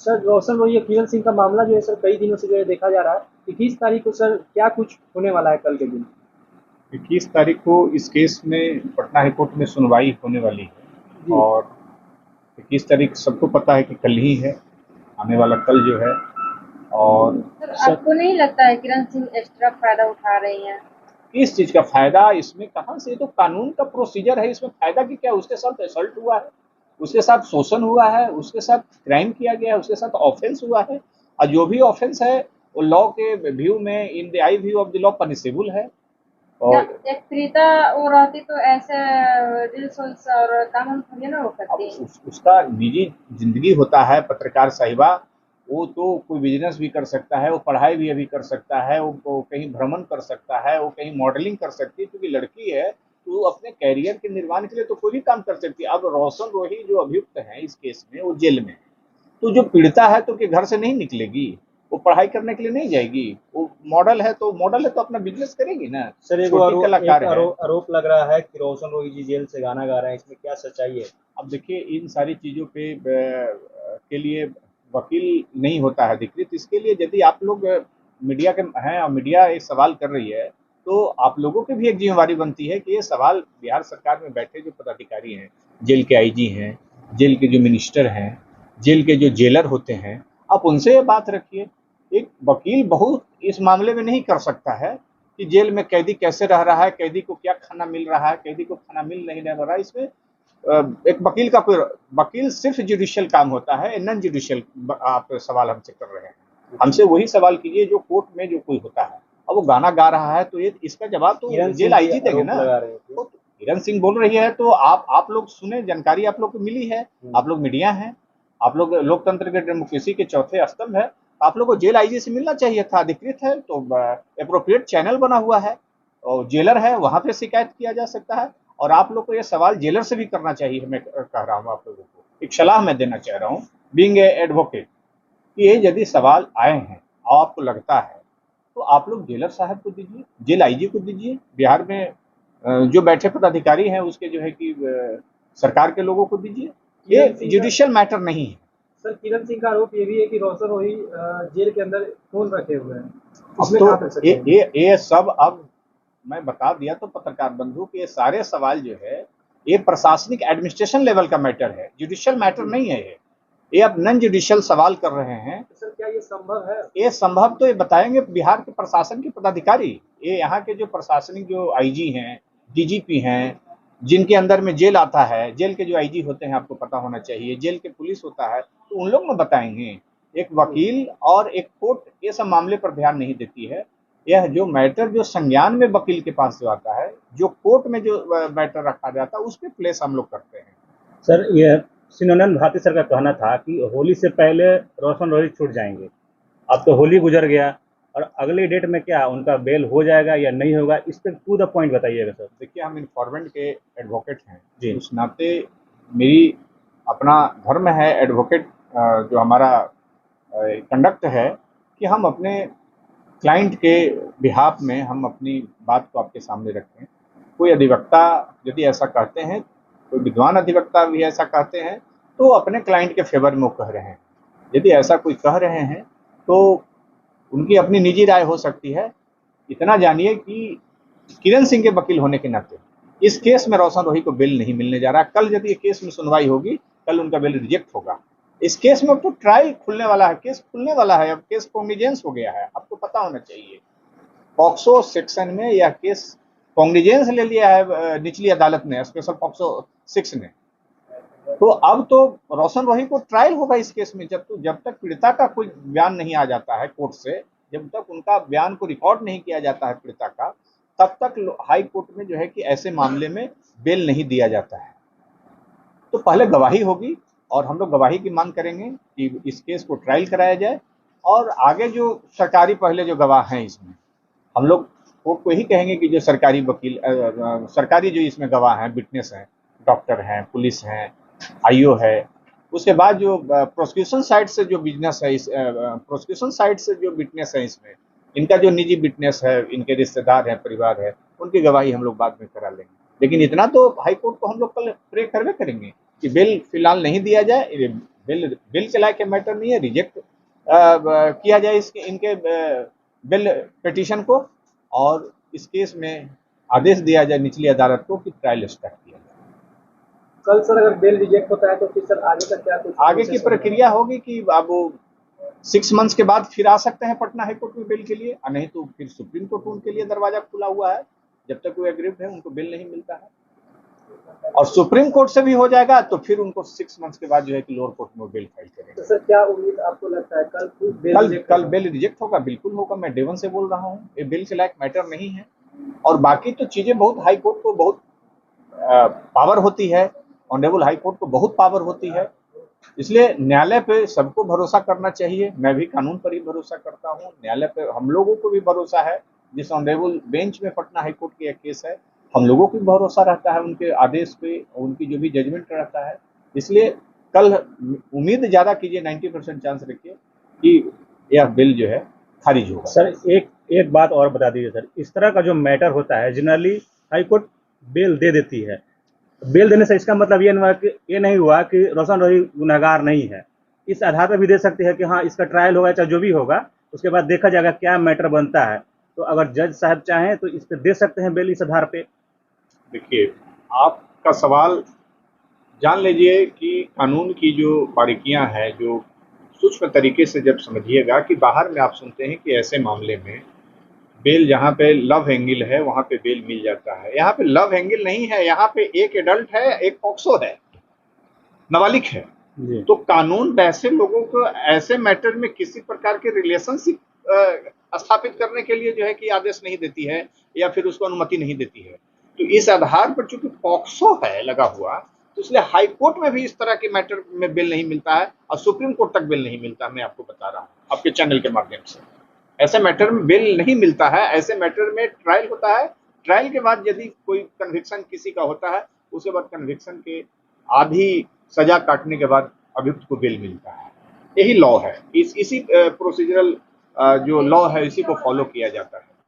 Sir रोशन रोही और किरण सिंह का मामला जो है सर कई दिनों से जो है देखा जा रहा है। 21 तारीख को सर क्या कुछ होने वाला है कल के दिन? 21 तारीख को इस केस में पटना हाई कोर्ट में सुनवाई होने वाली है जी। और 21 तारीख सबको पता है कि कल ही है, आने वाला कल जो है। और सर आपको नहीं लगता है किरण सिंह एक्स्ट्रा फायदा उठा रही हैं? इस चीज का फायदा इसमें कहाँ से? तो कानून का प्रोसीजर है, इसमें फायदा की क्या? उसके साथ असल्ट हुआ है, उसके साथ शोषण हुआ है, उसके साथ क्राइम किया गया है, उसके साथ ऑफेंस हुआ है। और जो भी ऑफेंस है वो लॉ के व्यू में, in the eye view of the law, punishable है। या और एक प्रीता वो रहती तो ऐसे रील्स और काम थोड़ी ना वो अब करती। उसका निजी जिंदगी होता है पत्रकार साहिबा। वो तो कोई बिजनेस भी कर सकता है, वो पढ़ाई भी अभी कर सकता है, वो कहीं भ्रमण कर सकता है, वो कहीं मॉडलिंग कर सकती है, क्योंकि लड़की है तो वो अपने कैरियर के निर्माण के लिए तो कोई भी काम कर सकती है। अब रोशन रोही जो अभियुक्त है इस केस में, वो जेल में है, तो जो पीड़िता है तो कि घर से नहीं निकलेगी, वो पढ़ाई करने के लिए नहीं जाएगी। वो मॉडल है तो अपना बिजनेस करेगी ना। सर छोटी कलाकार है। आरोप लग रहा है कि रोशन रोही जी जेल से गाना गा रहे हैं, इसमें क्या सच्चाई है? अब देखिए, इन सारी चीज़ों पे के लिए वकील नहीं होता है अधिकृत। इसके लिए यदि आप लोग मीडिया के हैं और मीडिया एक सवाल कर रही है, तो आप लोगों की भी एक जिम्मेवारी बनती है कि ये सवाल बिहार सरकार में बैठे जो पदाधिकारी हैं, जेल के आईजी हैं, जेल के जो मिनिस्टर हैं, जेल के जो जेलर होते हैं, आप उनसे ये बात रखिए। एक वकील बहुत इस मामले में नहीं कर सकता है कि जेल में कैदी कैसे रह रहा है, कैदी को क्या खाना मिल रहा है, कैदी को खाना मिल नहीं रहा है। इसमें एक वकील का कोई, वकील सिर्फ जुडिशियल काम होता है, नॉन जुडिशियल आप सवाल हमसे कर रहे हैं। हमसे वही सवाल कीजिए जो कोर्ट में जो कोई होता है। अब वो गाना गा रहा है तो ये इसका जवाब तो किरण जेल सिंह जी आईजी देंगे आरोप ना। लगा रहे हैं। तो किरण सिंह बोल रही है तो आप लोग सुने, जानकारी आप लोग को मिली है। आप लोग मीडिया हैं, आप लोग लोकतंत्र के डेमोक्रेसी के चौथे स्तंभ है। आप लोग को जेल आईजी से मिलना चाहिए था। अधिकृत है तो अप्रोप्रिएट चैनल बना हुआ है और जेलर है, वहां पे शिकायत किया जा सकता है। और आप लोग को ये सवाल जेलर से भी करना चाहिए। मैं कह रहा हूँ आप लोगों को, एक सलाह मैं देना चाह रहा हूँ, बीइंग ए एडवोकेट, कि ये यदि सवाल आए हैं और आपको लगता है तो आप लोग जेलर साहब को दीजिए, जेल आईजी को दीजिए। बिहार में जो बैठे पदाधिकारी हैं उसके जो है कि सरकार के लोगों को दीजिए। ये जुडिशियल मैटर नहीं है। सर किरण सिंह का आरोप ये भी है कि रोशन रोही जेल के अंदर फोन रखे हुए हैं, अब इसमें तो कहाँ तक सच्चाई है? ये सब अब मैं बता दिया तो पत्रकार बंधु कि ये सारे सवाल जो है ये प्रशासनिक एडमिनिस्ट्रेशन लेवल का मैटर है, जुडिशियल मैटर नहीं है। ये अब नॉन जुडिशियल सवाल कर रहे हैं। तो सर क्या ये संभव है? ये संभव तो ये बताएंगे बिहार के प्रशासन के पदाधिकारी। ये यहाँ के जो प्रशासनिक जो आईजी हैं, डीजीपी हैं, जिनके अंदर में जेल आता है, जेल के जो आईजी होते हैं आपको पता होना चाहिए, जेल के पुलिस होता है, तो उन लोग में बताएंगे। एक वकील और एक कोर्ट ये सब मामले पर ध्यान नहीं देती है। यह जो मैटर जो संज्ञान में वकील के पास जो आता है, जो कोर्ट में जो मैटर रखा जाता है, उस पर प्लेस हम लोग करते हैं। सर ये सिनोनंद भारती सर का कहना था कि होली से पहले रोशन रोहित छूट जाएंगे। अब तो होली गुजर गया और अगले डेट में क्या उनका बेल हो जाएगा या नहीं होगा, इस पर टू द पॉइंट बताइएगा सर। देखिए, हम इन्फॉर्मेंट के एडवोकेट हैं जी। उस नाते मेरी अपना धर्म है एडवोकेट, जो हमारा कंडक्ट है कि हम अपने क्लाइंट के बिहाफ में हम अपनी बात को आपके सामने रखें। कोई अधिवक्ता यदि ऐसा कहते हैं, कोई विद्वान अधिवक्ता भी ऐसा कहते हैं, तो अपने क्लाइंट के फेवर में वो कह रहे हैं। यदि ऐसा कोई कह रहे हैं तो उनकी अपनी निजी राय हो सकती है। इतना जानिए कि किरण सिंह के वकील होने के नाते इस केस में रोशन रोही को बेल नहीं मिलने जा रहा। कल यदि केस में सुनवाई होगी, कल उनका बेल रिजेक्ट होगा। इस केस में अब तो ट्रायल खुलने वाला है, केस खुलने वाला है। अब केस कॉग्निजेंस हो गया है, आपको पता होना चाहिए। पॉक्सो सेक्शन में यह केस कॉग्निजेंस ले लिया है निचली अदालत ने, स्पेशल पॉक्सो 6 ने। तो अब तो रोशन रोही को ट्रायल होगा इस केस में। जब तक पीड़िता का कोई बयान नहीं आ जाता है कोर्ट से, जब तक उनका बयान को रिकॉर्ड नहीं किया जाता है पीड़िता का, तब तक हाई कोर्ट में जो है कि ऐसे मामले में बेल नहीं दिया जाता है। तो पहले गवाही होगी और हम लोग गवाही की मांग करेंगे कि इस केस को ट्रायल कराया जाए। और आगे जो सरकारी पहले जो गवाह हैं इसमें, हम लोग कोर्ट को यही कहेंगे कि जो सरकारी वकील सरकारी जो इसमें गवाह हैं, विटनेस हैं, डॉक्टर हैं, पुलिस हैं, आईओ है, उसके बाद जो प्रोसिक्यूशन साइड से जो बिजनेस है, इस प्रोसिक्यूशन साइड से जो विटनेस है इसमें, इनका जो निजी विटनेस है, इनके रिश्तेदार हैं, परिवार है, उनकी गवाही हम लोग बाद में करा लेंगे। लेकिन इतना तो हाई कोर्ट को हम लोग कल प्रे करवे करेंगे कि बेल फिलहाल नहीं दिया जाए, बिल के लायक के मैटर नहीं है, रिजेक्ट किया जाए इनके बिल पिटीशन को, और इस केस में आदेश दिया जाए निचली अदालत को कि ट्रायल स्टार्ट किया जाए। कल सर अगर बेल रिजेक्ट होता है तो फिर सर आगे का क्या कुछ आगे की प्रक्रिया होगी कि अब वो 6 मंथ्स के बाद फिर आ सकते हैं पटना हाईकोर्ट में बेल के लिए, और नहीं तो फिर सुप्रीम कोर्ट उनके लिए दरवाजा खुला हुआ है। जब तक वो एग्रीड है उनको बेल नहीं मिलता है, और सुप्रीम कोर्ट से भी हो जाएगा तो फिर उनको 6 मंथ्स के बाद जो है कि लोअर कोर्ट में बेल फाइल करेंगे। तो सर क्या उम्मीद आपको लगता है कल बेल रिजेक्ट होगा? बिल्कुल होगा, मैं डे वन से बोल रहा हूँ, ये बेल के लायक मैटर नहीं है। और बाकी तो चीजें बहुत, हाई कोर्ट को बहुत पावर होती है, ऑनरेबल हाई कोर्ट को बहुत पावर होती है, इसलिए न्यायालय पे सबको भरोसा करना चाहिए। मैं भी कानून पर ही भरोसा करता हूँ, न्यायालय पे हम लोगों को भी भरोसा है। जिस ऑनरेबल बेंच में पटना हाई कोर्ट की एक केस है, हम लोगों को भी भरोसा रहता है उनके आदेश पे, उनकी जो भी जजमेंट रहता है। इसलिए कल उम्मीद ज्यादा कीजिए, 90% चांस रखिए कि यह बिल जो है खारिज होगा। सर एक बात और बता दीजिए सर, इस तरह का जो मैटर होता है जनरली हाई कोर्ट बेल दे देती है। बेल देने से इसका मतलब ये नहीं हुआ कि रोशन रोही गुनहगार नहीं है। इस आधार पर भी दे सकते हैं कि हाँ इसका ट्रायल होगा, चाहे जो भी होगा, उसके बाद देखा जाएगा क्या मैटर बनता है। तो अगर जज साहब चाहें तो इस पर दे सकते हैं बेल इस आधार पे। देखिए, आपका सवाल जान लीजिए कि कानून की जो बारीकियां हैं, जो सूक्ष्म तरीके से जब समझिएगा कि बाहर में आप सुनते हैं कि ऐसे मामले में बेल, जहाँ पे लव एंगल है वहाँ पे बेल मिल जाता है। यहाँ पे लव एंगल नहीं है, यहाँ पे एक एडल्ट है, एक पॉक्सो है, नाबालिग है। तो कानून वैसे लोगों को ऐसे मैटर में किसी प्रकार के रिलेशनशिप स्थापित करने के लिए जो है कि आदेश नहीं देती है या फिर उसको अनुमति नहीं देती है। तो इस आधार पर चूंकि पॉक्सो है लगा हुआ, तो इसलिए हाई कोर्ट में भी इस तरह के मैटर में बिल नहीं मिलता है, और सुप्रीम कोर्ट तक बिल नहीं मिलता। मैं आपको बता रहा हूँ आपके चैनल के माध्यम से, ऐसे मैटर में बिल नहीं मिलता है। ऐसे मैटर में ट्रायल होता है, ट्रायल के बाद यदि कोई कन्विक्शन किसी का होता है, उसके बाद कन्विक्शन के आधी सजा काटने के बाद अभियुक्त को बेल मिलता है। यही लॉ है, इसी प्रोसीजरल जो लॉ है इसी को फॉलो किया जाता है।